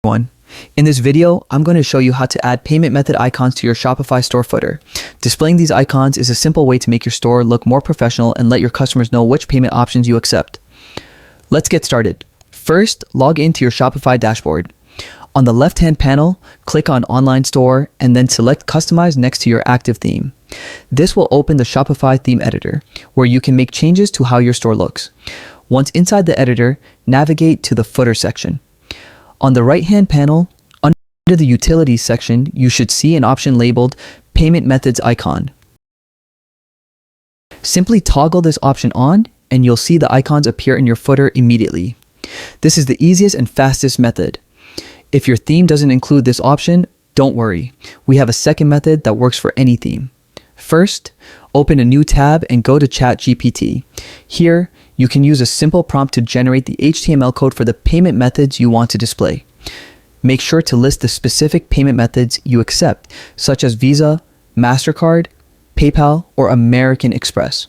Everyone. In this video, I'm going to show you how to add payment method icons to your Shopify store footer. Displaying these icons is a simple way to make your store look more professional and let your customers know which payment options you accept. Let's get started. First, log into your Shopify dashboard. On the left-hand panel, click on Online Store and then select Customize next to your active theme. This will open the Shopify theme editor, where you can make changes to how your store looks. Once inside the editor, navigate to the footer section. On the right-hand panel, under the Utilities section, you should see an option labeled Payment Methods icon. Simply toggle this option on, and you'll see the icons appear in your footer immediately. This is the easiest and fastest method. If your theme doesn't include this option, don't worry. We have a second method that works for any theme. First, open a new tab and go to ChatGPT. Here, you can use a simple prompt to generate the HTML code for the payment methods you want to display. Make sure to list the specific payment methods you accept, such as Visa, MasterCard, PayPal, or American Express.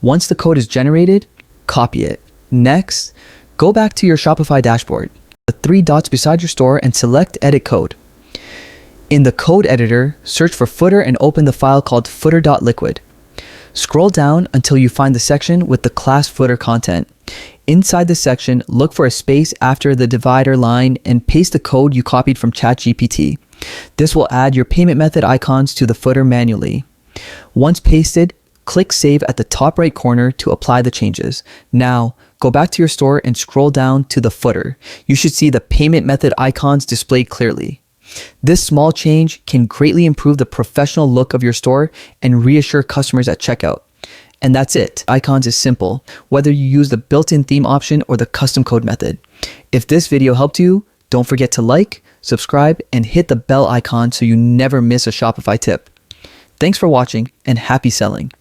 Once the code is generated, copy it. Next, go back to your Shopify dashboard. The three dots beside your store and select Edit Code. In the code editor, search for footer and open the file called footer.liquid. Scroll down until you find the section with the class footer content. Inside the section, look for a space after the divider line and paste the code you copied from ChatGPT. This will add your payment method icons to the footer manually. Once pasted, click Save at the top right corner to apply the changes. Now, go back to your store and scroll down to the footer. You should see the payment method icons displayed clearly. This small change can greatly improve the professional look of your store and reassure customers at checkout. And that's it. Icons is simple, whether you use the built-in theme option or the custom code method. If this video helped you, don't forget to like, subscribe, and hit the bell icon so you never miss a Shopify tip. Thanks for watching and happy selling.